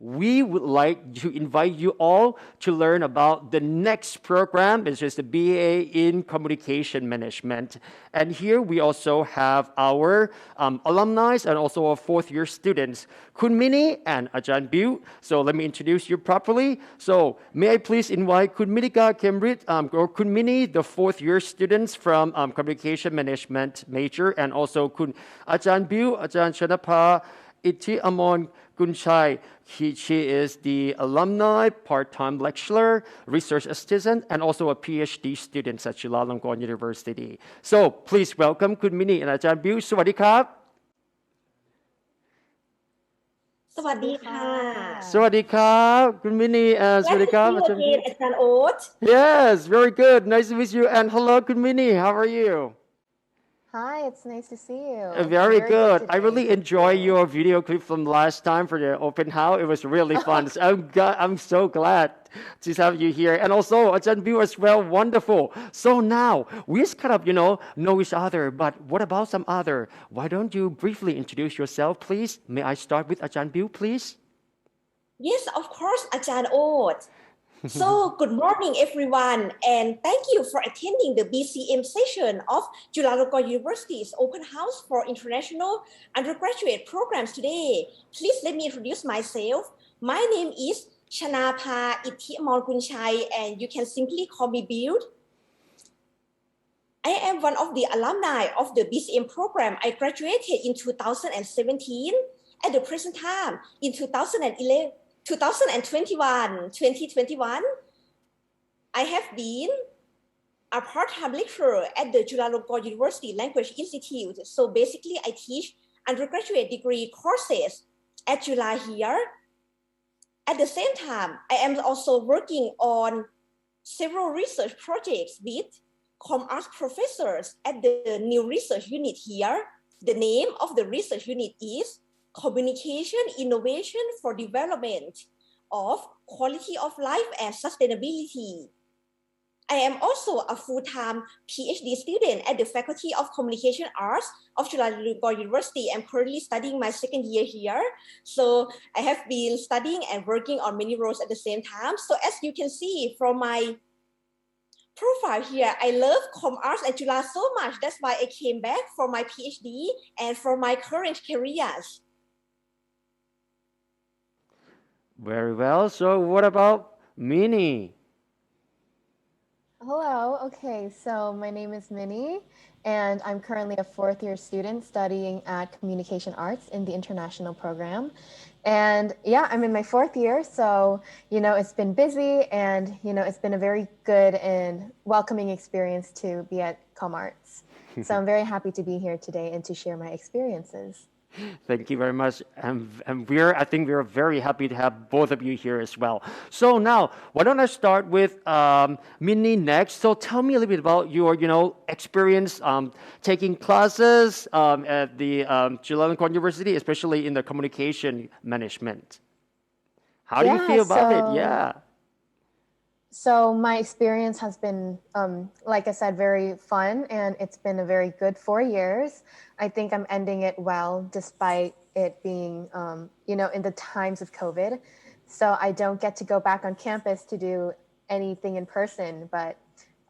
we would like to invite you all to learn about the next program. It's just a BA in Communication Management. And here we also have our alumni and also our fourth-year students, Kun Mini and Ajahn Biu. So let me introduce you properly. So may I please invite Kun Minika Kemrit, or Kun Mini, the fourth-year students from Communication Management major, and also Kun Ajahn Biu, Ajahn Chanapa, Iti Amon Kunchai. She is the alumni, part-time lecturer, research assistant, and also a PhD student at Chulalongkorn University. So please welcome Kun Mini and Ajahn Biu. สวัสดีครับ สวัสดีค่ะ สวัสดีครับคุณมินี Glad สวัสดีครับ to see you again, อาจารย์โอ๊ต Yes, very good. Nice to meet you. And hello, Kun Mini. How are you? Hi, it's nice to see you. Very good. I today. really enjoyed your video clip from last time for the open house. It was really fun. So I'm so glad to have you here. And also, Ajahn Biu as well. Wonderful. So now, we just kind of, know each other. But what about some other? Why don't you briefly introduce yourself, please? May I start with Ajahn Biu, please? Yes, of course, อาจารย์โอ๊ต So good morning everyone and thank you for attending the BCM session of Chulalongkorn University's open house for international undergraduate programs today. Please let me introduce myself. My name is Chanapa Ithiamonkunchai and you can simply call me Build. I am one of the alumni of the BCM program. I graduated in 2017. At the present time, in 2021, I have been a part-time lecturer at the Chulalongkorn University Language Institute. So basically, I teach undergraduate degree courses at Chula here. At the same time, I am also working on several research projects with ComArts professors at the new research unit here. The name of the research unit is Communication Innovation for Development of Quality of Life and Sustainability. I am also a full-time PhD student at the Faculty of Communication Arts of Chulalongkorn University. I'm currently studying my second year here. So I have been studying and working on many roles at the same time. So as you can see from my profile here, I love ComArts and Chula so much. That's why I came back for my PhD and for my current careers. Very well. So what about Mini? Hello. Okay, so my name is Minnie, and I'm currently a fourth-year student studying at Communication Arts in the international program. And yeah, I'm in my fourth year, so it's been busy, and it's been a very good and welcoming experience to be at ComArts. So I'm very happy to be here today and to share my experiences. Thank you very much. And I think we're very happy to have both of you here as well. So now, why don't I start with Minnie next? So tell me a little bit about your, experience taking classes at the Chulalongkorn University, especially in the communication management. How do you feel about it? Yeah. So my experience has been, like I said, very fun, and it's been a very good 4 years. I think I'm ending it well, despite it being, in the times of COVID. So I don't get to go back on campus to do anything in person, but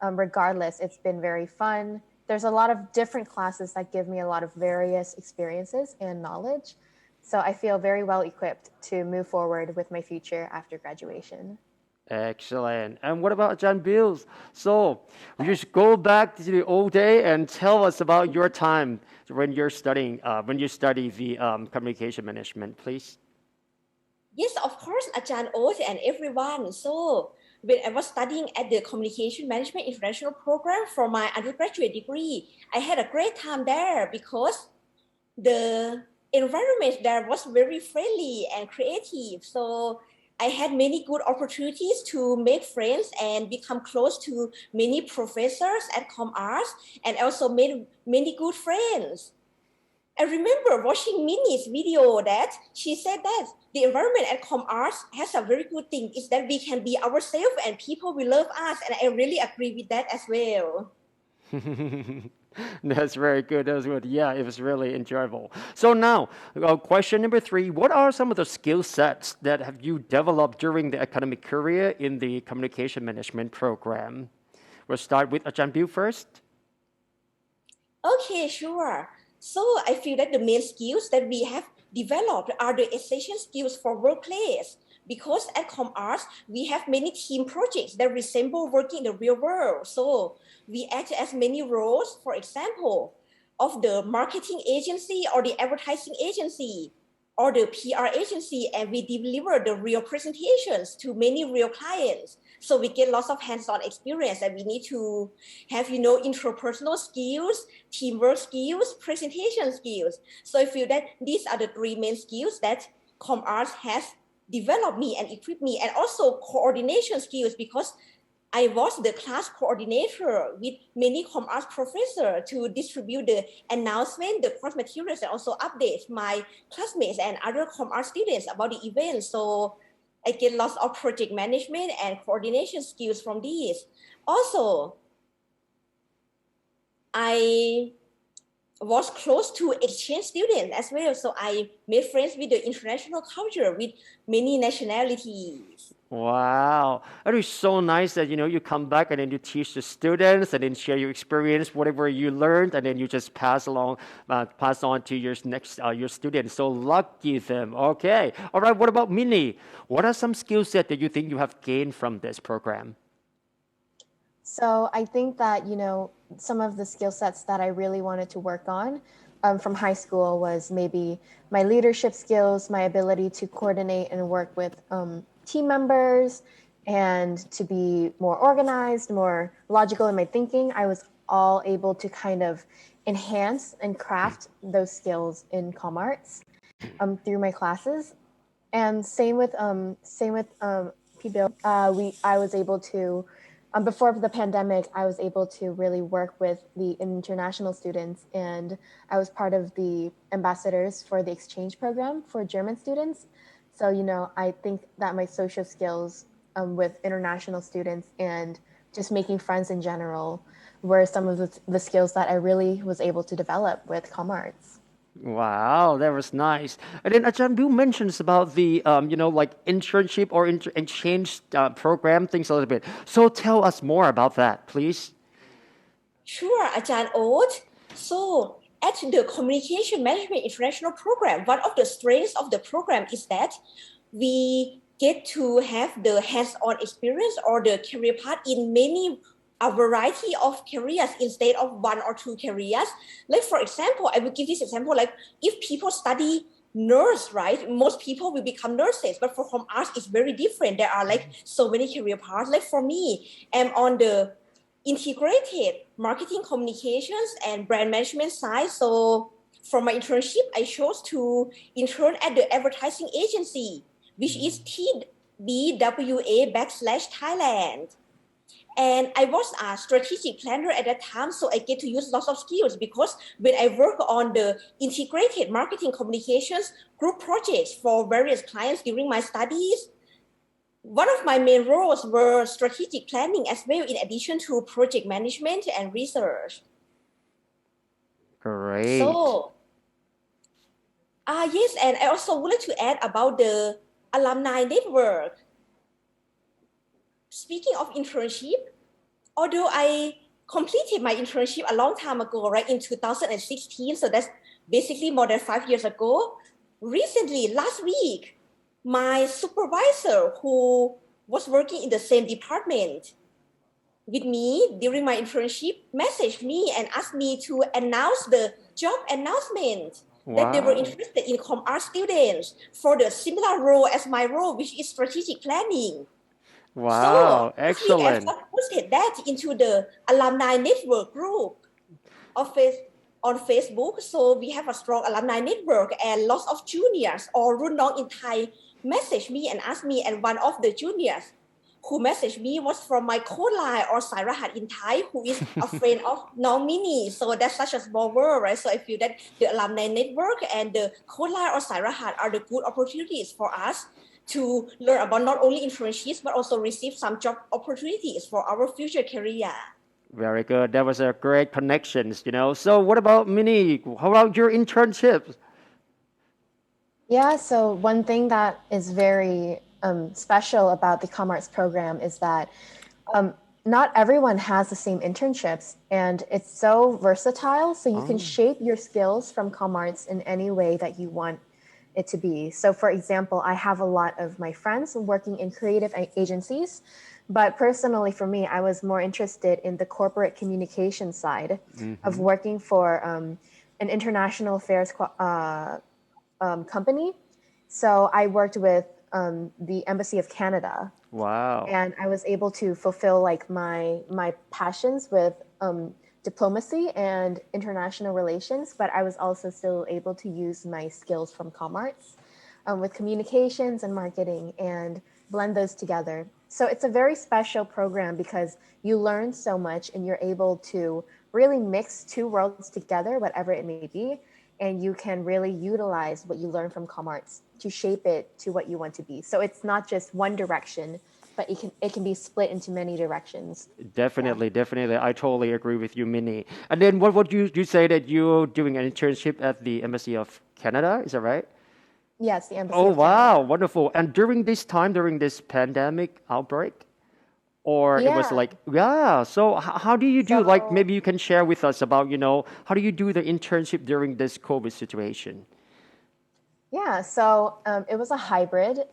regardless, it's been very fun. There's a lot of different classes that give me a lot of various experiences and knowledge. So I feel very well equipped to move forward with my future after graduation. Excellent. And what about Ajahn Biu? So we just go back to the old day and tell us about your time when you're studying, when you study the communication management, please. Yes, of course, Ajahn Oth and everyone. So when I was studying at the Communication Management International Program for my undergraduate degree, I had a great time there because the environment there was very friendly and creative. So I had many good opportunities to make friends and become close to many professors at ComArts, and also made many good friends. I remember watching Minnie's video that she said that the environment at ComArts has a very good thing, is that we can be ourselves and people will love us, and I really agree with that as well. That's very good. That's good. Yeah, it was really enjoyable. So now, question number 3: what are some of the skill sets that have you developed during the academic career in the communication management program? We'll start with Ajahn Bill first. Okay, sure. So I feel that the main skills that we have developed are the essential skills for workplace. Because at ComArts, we have many team projects that resemble working in the real world. So we act as many roles, for example, of the marketing agency or the advertising agency or the PR agency, and we deliver the real presentations to many real clients. So we get lots of hands-on experience, and we need to have, interpersonal skills, teamwork skills, presentation skills. So I feel that these are the 3 main skills that ComArts has developed me and equipped me, and also coordination skills, because I was the class coordinator with many ComArts professors to distribute the announcement, the course materials, and also update my classmates and other ComArts students about the event. So I get lots of project management and coordination skills from these. Also, I was close to exchange students as well. So I made friends with the international culture with many nationalities. Wow, that is so nice that you come back and then you teach the students and then share your experience, whatever you learned, and then you just pass on to your students. So lucky them. Okay, all right. What about Minnie? What are some skill set that you think you have gained from this program? So I think that, some of the skill sets that I really wanted to work on from high school was maybe my leadership skills, my ability to coordinate and work with team members, and to be more organized, more logical in my thinking. I was all able to kind of enhance and craft those skills in ComArts through my classes. And same with PBIL. I was able to before the pandemic, I was able to really work with the international students, and I was part of the ambassadors for the exchange program for German students. So, I think that my social skills with international students and just making friends in general were some of the skills that I really was able to develop with ComArts. Wow, that was nice. And then Ajahn Bill mentions about the, like internship or exchange program, things a little bit. So tell us more about that, please. Sure, Ajahn Oat. So at the Communication Management International Program, one of the strengths of the program is that we get to have the hands-on experience or the career path in a variety of careers instead of 1 or 2 careers. Like, for example, I will give this example, like if people study nurse, right? Most people will become nurses, but for ComArts, it's very different. There are like so many career paths. Like for me, I'm on the integrated marketing communications and brand management side. So for my internship, I chose to intern at the advertising agency, which is TBWA/Thailand. And I was a strategic planner at that time, so I get to use lots of skills, because when I work on the integrated marketing communications group projects for various clients during my studies, one of my main roles were strategic planning as well, in addition to project management and research. Great. So, yes, and I also wanted to add about the alumni network. Speaking of internship, although I completed my internship a long time ago, right, in 2016, so that's basically more than 5 years ago, recently, last week, my supervisor, who was working in the same department with me during my internship, messaged me and asked me to announce the job announcement that they were interested in ComArts students for the similar role as my role, which is strategic planning. Wow, So excellent. I posted that into the alumni network group on Facebook. So we have a strong alumni network, and lots of juniors or Runong in Thai messaged me and asked me, and one of the juniors who messaged me was from my code line or Sairahat in Thai, who is a friend of Nong Mini. So that's such a small world, right? So I feel that the alumni network and the code line or Sairahat are the good opportunities for us to learn about not only internships, but also receive some job opportunities for our future career. Very good. That was a great connections, So what about Minnie? How about your internships? Yeah, so one thing that is very special about the ComArts program is that um, not everyone has the same internships, and it's so versatile. So you can shape your skills from ComArts in any way that you want it to be. So, for example, I have a lot of my friends working in creative agencies, but personally for me, I was more interested in the corporate communication side of working for an international affairs company. So I worked with the Embassy of Canada, Wow. and I was able to fulfill like my passions with diplomacy and international relations. But I was also still able to use my skills from ComArts with communications and marketing and blend those together. So it's a very special program because you learn so much and you're able to really mix two worlds together, whatever it may be, and you can really utilize what you learn from ComArts to shape it to what you want to be. So it's not just one direction, but it can be split into many directions. Definitely, definitely. I totally agree with you, Minnie. And then what would you say that you're doing an internship at the Embassy of Canada? Is that right? Yes, the Embassy Oh, of Canada. wow, wonderful. And during this time, during this pandemic outbreak, or it was Yeah. like, yeah. So how do you do? Like So maybe you can share with us about, how do you do the internship during this COVID situation? yeah, so it was a hybrid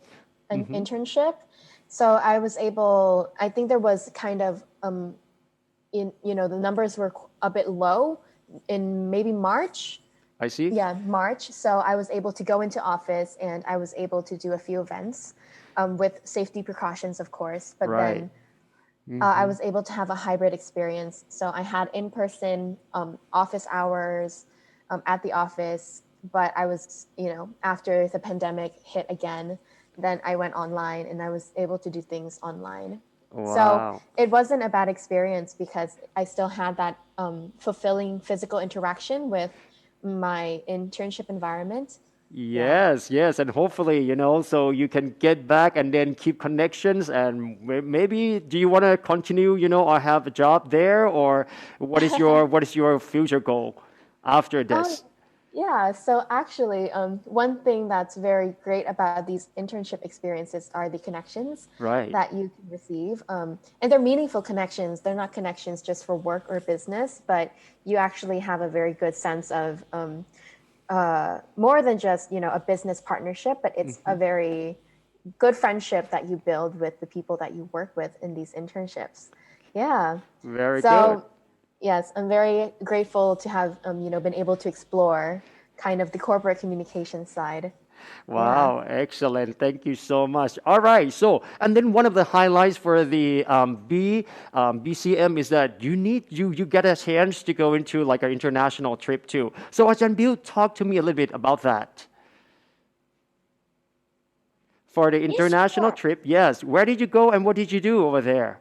an Mm-hmm. internship. So I was able. I think there was kind of the numbers were a bit low in maybe March. I see. Yeah, March. So I was able to go into office and I was able to do a few events with safety precautions, of course. But Right. then I Mm-hmm. was able to have a hybrid experience. So I had in person office hours at the office, but I was, after the pandemic hit again, then I went online and I was able to do things online. So Wow. it wasn't a bad experience because I still had that fulfilling physical interaction with my internship environment. Yeah. Yes, yes, and hopefully, so you can get back and then keep connections and maybe do you want to continue, or have a job there or what is your future goal after Um, this? yeah, so actually, one thing that's very great about these internship experiences are the connections Right. that you can receive. And they're meaningful connections. They're not connections just for work or business, but you actually have a very good sense of more than just, a business partnership, but it's a very good friendship that you build with the people that you work with in these internships. Yeah. Very good. So yes, I'm very grateful to have been able to explore kind of the corporate communication side. Yeah. Wow, excellent. Thank you so much. All right. So, and then one of the highlights for the BCM is that you get a chance to go into like an international trip too. So, Ajahn Bill, talk to me a little bit about that. For the Yes, international sure. trip, yes. Where did you go and what did you do over there?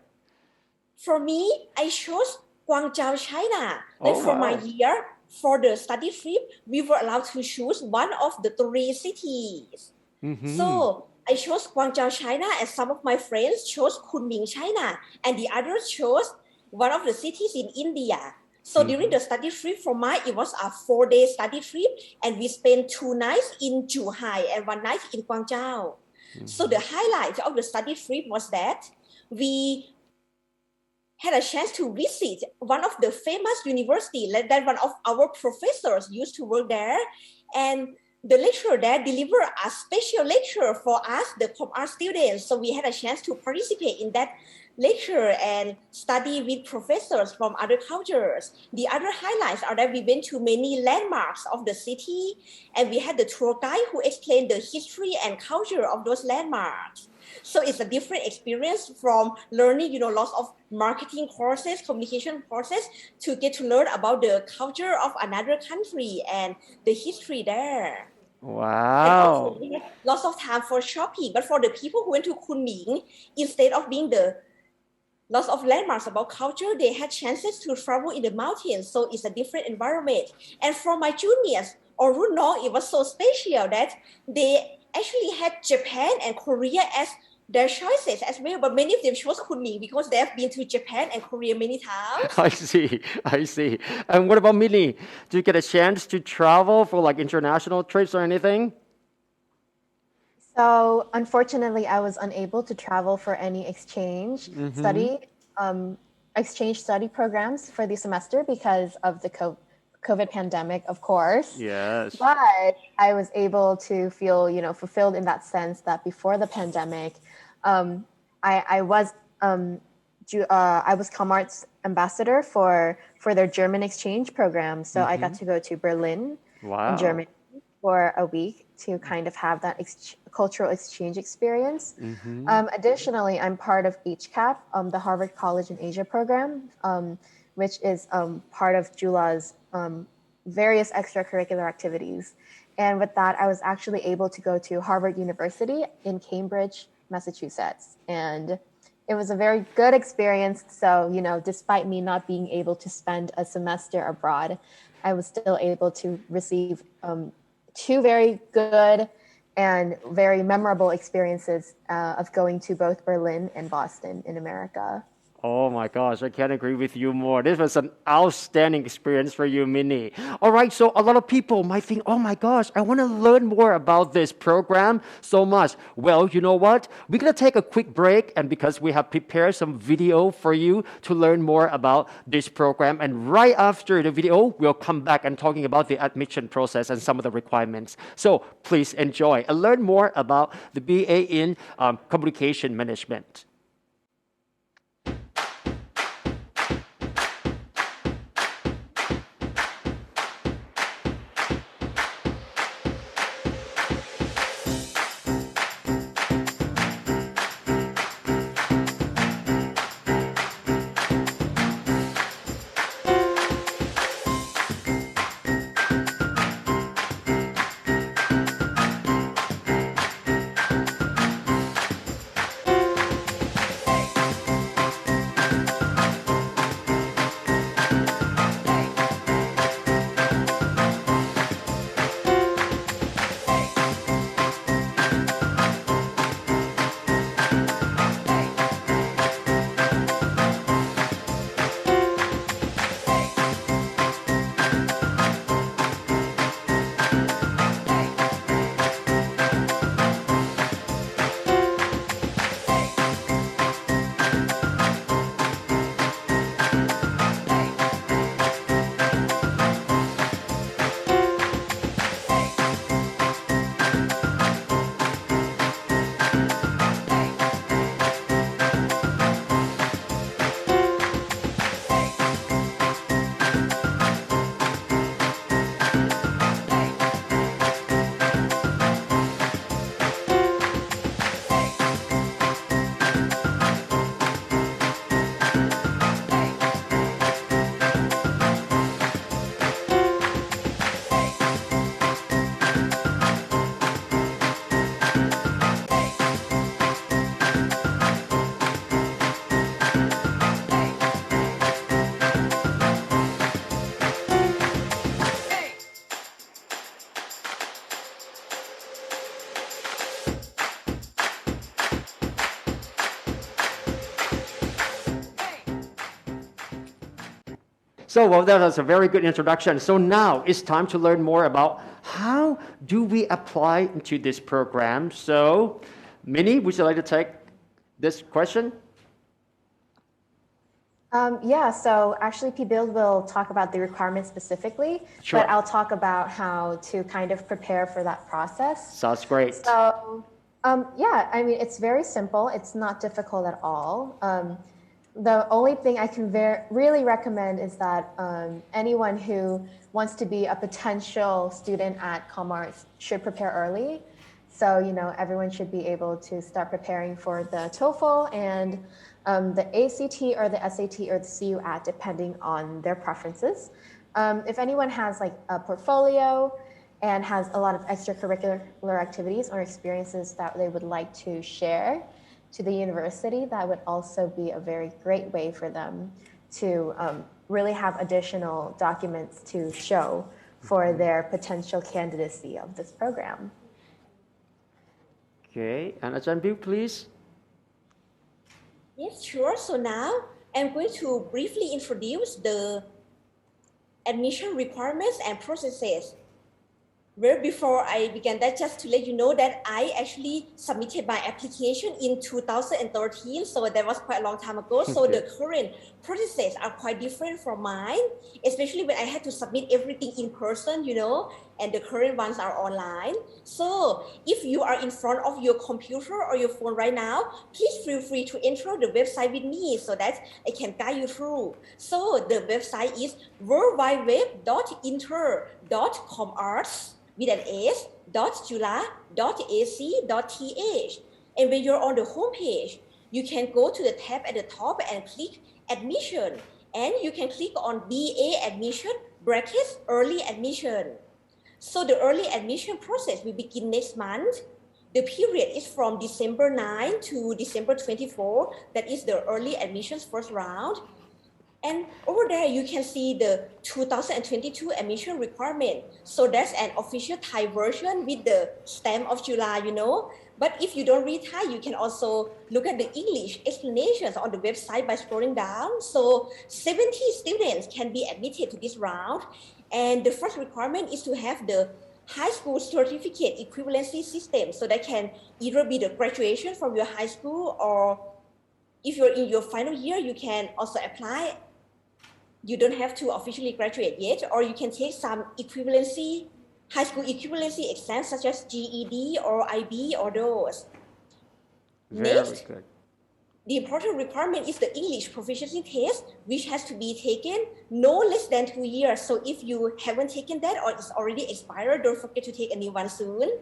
For me, I chose Guangzhou, China. Like Oh, for my wow. year, for the study trip, we were allowed to choose one of the three cities. Mm-hmm. So I chose Guangzhou, China, and some of my friends chose Kunming, China, and the others chose one of the cities in India. So during Mm-hmm. the study trip for mine, it was a 4-day study trip, and we spent 2 nights in Zhuhai and 1 night in Guangzhou. So Mm-hmm. the highlight of the study trip was that we had a chance to visit one of the famous university that one of our professors used to work there, and the lecturer there delivered a special lecture for us, the art students. So we had a chance to participate in that lecture and study with professors from other cultures. The other highlights are that we went to many landmarks of the city, and we had the tour guide who explained the history and culture of those landmarks. So it's a different experience from learning, lots of marketing courses, communication courses, to get to learn about the culture of another country and the history there. And also, Wow. we had lots of time for shopping. But for the people who went to Kunming, instead of being the lots of landmarks about culture, they had chances to travel in the mountains. So it's a different environment. And for my juniors or Runong, it was so special that they actually had Japan and Korea as their choices as well, but many of them chose Kunming because they have been to Japan and Korea many times. I see, I see. And what about Minnie? Do you get a chance to travel for like international trips or anything? So unfortunately, I was unable to travel for any exchange study programs for the semester because of the COVID pandemic, of course. Yes. But I was able to feel, fulfilled in that sense that before the pandemic, I was Comart's ambassador for their German exchange program. So I got to go to Berlin Wow. in Germany for a week to kind of have that cultural exchange experience. Additionally, I'm part of HCAP, the Harvard College in Asia program, which is part of Jula's various extracurricular activities. And with that, I was actually able to go to Harvard University in Cambridge, Massachusetts. And it was a very good experience. So, despite me not being able to spend a semester abroad, I was still able to receive two very good and very memorable experiences of going to both Berlin and Boston in America. Oh my gosh, I can't agree with you more. This was an outstanding experience for you, Minnie. All right, so a lot of people might think, oh my gosh, I want to learn more about this program so much. Well, you know what? We're going to take a quick break, and because we have prepared some video for you to learn more about this program. And right after the video, we'll come back and talking about the admission process and some of the requirements. So please enjoy and learn more about the BA in Communication Management. So, well, that was a very good introduction. So now it's time to learn more about how do we apply into this program. So, Minnie, would you like to take this question? Yeah, so actually PBuild will talk about the requirements specifically, Sure. but I'll talk about how to kind of prepare for that process. Sounds great. So, yeah, I mean, it's very simple. It's not difficult at all. The only thing I can really recommend is that anyone who wants to be a potential student at Comart should prepare early. So, everyone should be able to start preparing for the TOEFL and the ACT or the SAT or the CUAT, depending on their preferences. If anyone has like a portfolio and has a lot of extracurricular activities or experiences that they would like to share to the university, that would also be a very great way for them to really have additional documents to show for their potential candidacy of this program. Okay, and Ajahn Bill, please. Yes, sure. So now I'm going to briefly introduce the admission requirements and processes. Well, before I began that, just to let you know that I actually submitted my application in 2013, so that was quite a long time ago. So Okay. the current processes are quite different from mine, especially when I had to submit everything in person, and the current ones are online. So if you are in front of your computer or your phone right now, please feel free to enter the website with me so that I can guide you through. So the website is worldwideweb.inter.commerce with an S, .jula.ac.th. And when you're on the home page, you can go to the tab at the top and click admission. And you can click on BA admission brackets early admission. So the early admission process will begin next month. The period is from December 9 to December 24. That is the early admissions first round. And over there, you can see the 2022 admission requirement. So that's an official Thai version with the stamp of July, But if you don't read Thai, you can also look at the English explanations on the website by scrolling down. So 70 students can be admitted to this round. And the first requirement is to have the high school certificate equivalency system. So that can either be the graduation from your high school, or if you're in your final year, you can also apply. You don't have to officially graduate yet, or you can take some high school equivalency exams such as GED or IB or those. Very Next, good. the important requirement is the English proficiency test, which has to be taken no less than 2 years. So if you haven't taken that or it's already expired, don't forget to take a new one soon.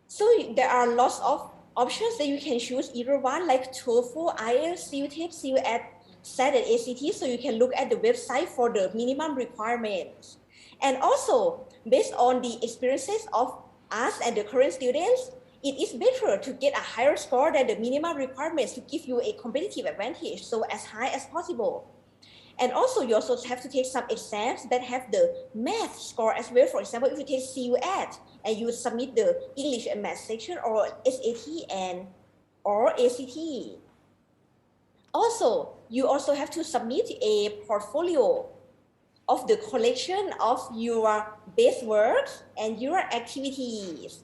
So there are lots of options that you can choose either one, like TOEFL, IELTS, CUTEP, CUAT, SAT and ACT, so you can look at the website for the minimum requirements. And also, based on the experiences of us and the current students, it is better to get a higher score than the minimum requirements to give you a competitive advantage, so as high as possible. And also, you also have to take some exams that have the math score as well. For example, if you take CUAT and you submit the English and math section, or SAT or ACT. Also, you also have to submit a portfolio of the collection of your best works and your activities.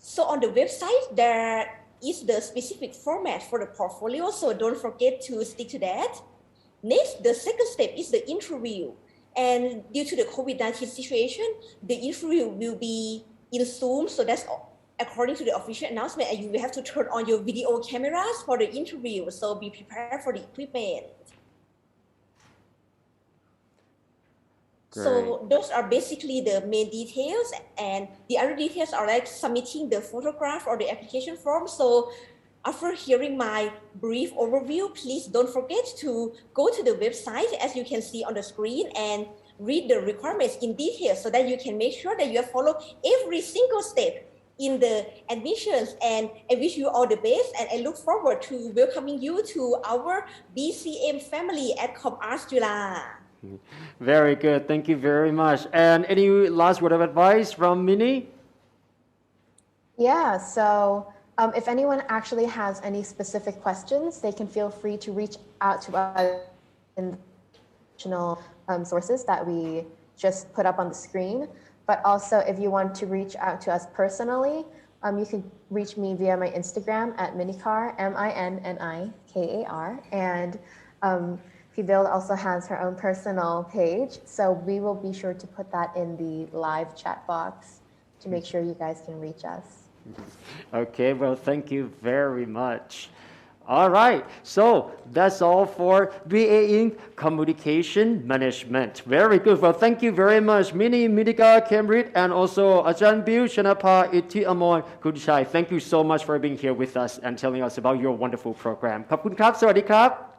So on the website, there is the specific format for the portfolio, so don't forget to stick to that. Next, the second step is the interview. And due to the COVID-19 situation, the interview will be in Zoom, so that's according to the official announcement, and you will have to turn on your video cameras for the interview, so be prepared for the equipment. Great. So those are basically the main details, and the other details are like submitting the photograph or the application form. So after hearing my brief overview, please don't forget to go to the website, as you can see on the screen, and read the requirements in detail so that you can make sure that you have followed every single step in the admissions. And I wish you all the best, and I look forward to welcoming you to our BCM family at ComArts Jula. Very good. Thank you very much. And any last word of advice from Minnie? Yeah, so if anyone actually has any specific questions, they can feel free to reach out to us in the additional sources that we just put up on the screen. But also, if you want to reach out to us personally, you can reach me via my Instagram at Minikar, MINNIKAR. And Fibil also has her own personal page, so we will be sure to put that in the live chat box to make sure you guys can reach us. Okay, well, thank you very much. All right, so that's all for BA in Communication Management. Very good. Well, thank you very much, Minnie, Mitika, Cambridge, and also Ajahn Bill, Chanapa, Iti Amoy, Kudichai. Thank you so much for being here with us and telling us about your wonderful program. ขอบคุณครับ สวัสดีครับ